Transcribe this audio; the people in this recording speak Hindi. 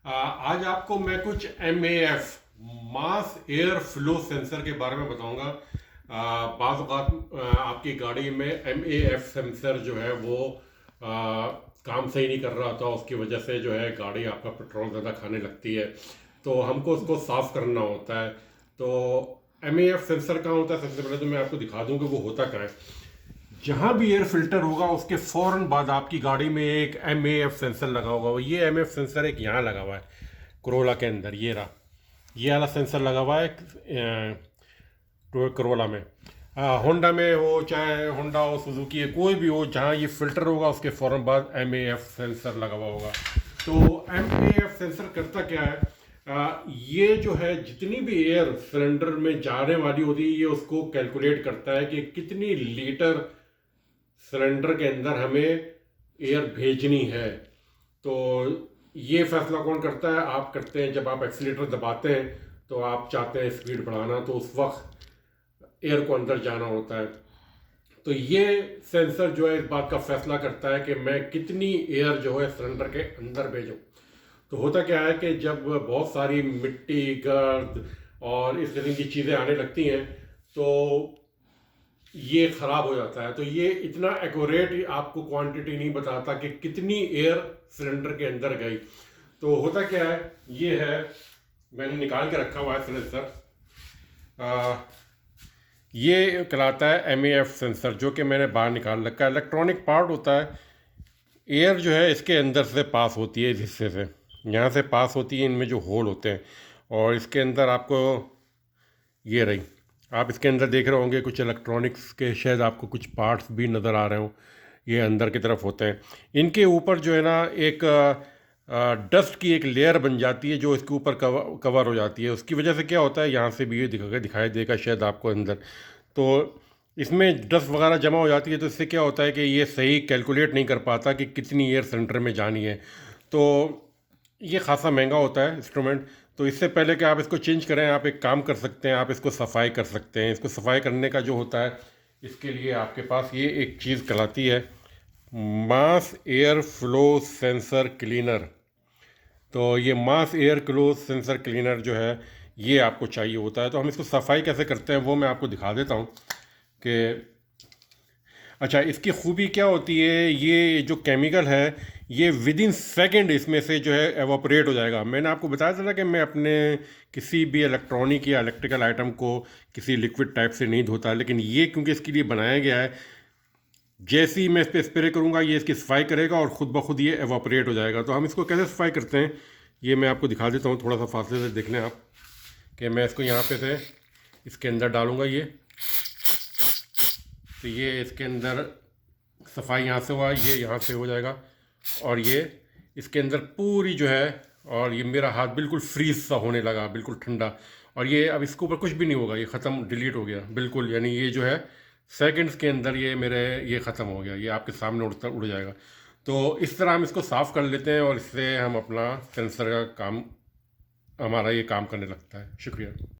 आज आपको मैं कुछ MAF mass air flow sensor के बारे में बताऊंगा। बाज़ औक़ात आपकी गाड़ी में MAF सेंसर जो है वो काम सही नहीं कर रहा होता, उसकी वजह से जो है गाड़ी आपका पेट्रोल ज़्यादा खाने लगती है, तो हमको उसको साफ़ करना होता है। तो MAF सेंसर कहाँ होता है? सबसे पहले तो मैं आपको दिखा दूँ कि वो होता कहाँ है। जहाँ भी एयर फिल्टर होगा उसके फ़ौरन बाद आपकी गाड़ी में एक MAF सेंसर लगा होगा। ये MAF सेंसर एक यहाँ लगा हुआ है करोला के अंदर, ये रहा, ये वाला सेंसर लगा हुआ है करोला में। होंडा में हो, चाहे होंडा हो, सुजुकी है, कोई भी हो, जहाँ ये फिल्टर होगा उसके फ़ौरन बाद MAF सेंसर लगा हुआ होगा। तो MAF सेंसर करता क्या है? ये जो है जितनी भी एयर सिलेंडर में जाने वाली होती है, ये उसको कैलकुलेट करता है कि कितनी लीटर सिलेंडर के अंदर हमें एयर भेजनी है। तो ये फैसला कौन करता है? आप करते हैं। जब आप एक्सीलेटर दबाते हैं तो आप चाहते हैं स्पीड बढ़ाना, तो उस वक्त एयर को अंदर जाना होता है। तो ये सेंसर जो है इस बात का फैसला करता है कि मैं कितनी एयर जो है सिलेंडर के अंदर भेजूं। तो होता क्या है कि जब बहुत सारी मिट्टी, गर्द और इस किस्म की चीज़ें आने लगती हैं तो ये ख़राब हो जाता है। तो ये इतना एक्यूरेट आपको क्वांटिटी नहीं बताता कि कितनी एयर सिलेंडर के अंदर गई। तो होता क्या है, ये है, मैंने निकाल के रखा हुआ है सिलेंसर। ये कहलाता है MAF सेंसर, जो कि मैंने बाहर निकाल रखा है। इलेक्ट्रॉनिक पार्ट होता है। एयर जो है इसके अंदर से पास होती है, इस हिस्से से, यहाँ से पास होती है, इनमें जो होल होते हैं, और इसके अंदर आपको ये रही, आप इसके अंदर देख रहे होंगे कुछ इलेक्ट्रॉनिक्स के शायद आपको कुछ पार्ट्स भी नज़र आ रहे हों, ये अंदर की तरफ होते हैं। इनके ऊपर जो है ना एक डस्ट की एक लेयर बन जाती है जो इसके ऊपर कवर हो जाती है। उसकी वजह से क्या होता है, यहाँ से भी ये दिखाई देगा शायद आपको अंदर, तो इसमें डस्ट वगैरह जमा हो जाती है। तो इससे क्या होता है कि ये सही कैलकुलेट नहीं कर पाता कि कितनी एयर सिलेंडर में जानी है। तो ये खासा महंगा होता है इंस्ट्रूमेंट। तो इससे पहले कि आप इसको चेंज करें, आप एक काम कर सकते हैं, आप इसको सफाई कर सकते हैं। इसको सफाई करने का जो होता है, इसके लिए आपके पास ये एक चीज़ कहलाती है mass air flow sensor cleaner. तो ये मास एयर क्लो सेंसर क्लीनर जो है ये आपको चाहिए होता है। तो हम इसको सफाई कैसे करते हैं वो मैं आपको दिखा देता हूँ कि अच्छा, इसकी खूबी क्या होती है। ये जो केमिकल है ये विद इन सेकेंड इसमें से जो है एवोपरेट हो जाएगा। मैंने आपको बताया था ना कि मैं अपने किसी भी इलेक्ट्रॉनिक या इलेक्ट्रिकल आइटम को किसी लिक्विड टाइप से नहीं धोता, लेकिन ये क्योंकि इसके लिए बनाया गया है, जैसे ही मैं इस पर स्प्रे करूँगा ये इसकी सफाई करेगा और ख़ुद ब खुद ये एवोपरेट हो जाएगा। तो हम इसको कैसे सफाई करते हैं ये मैं आपको दिखा देता हूँ। थोड़ा सा फासले से देख लें आप कि मैं इसको यहाँ पे से इसके अंदर डालूँगा ये, तो ये इसके अंदर सफाई यहाँ से हुआ, ये यहाँ से हो जाएगा, और ये इसके अंदर पूरी जो है, और ये मेरा हाथ बिल्कुल फ्रीज सा होने लगा, बिल्कुल ठंडा। और ये अब इसके ऊपर कुछ भी नहीं होगा, ये ख़त्म, डिलीट हो गया बिल्कुल। यानी ये जो है सेकंड्स के अंदर ये मेरे ये ख़त्म हो गया, ये आपके सामने उड़ जाएगा। तो इस तरह हम इसको साफ़ कर लेते हैं और इससे हम अपना सेंसर का काम, हमारा ये काम करने लगता है। शुक्रिया।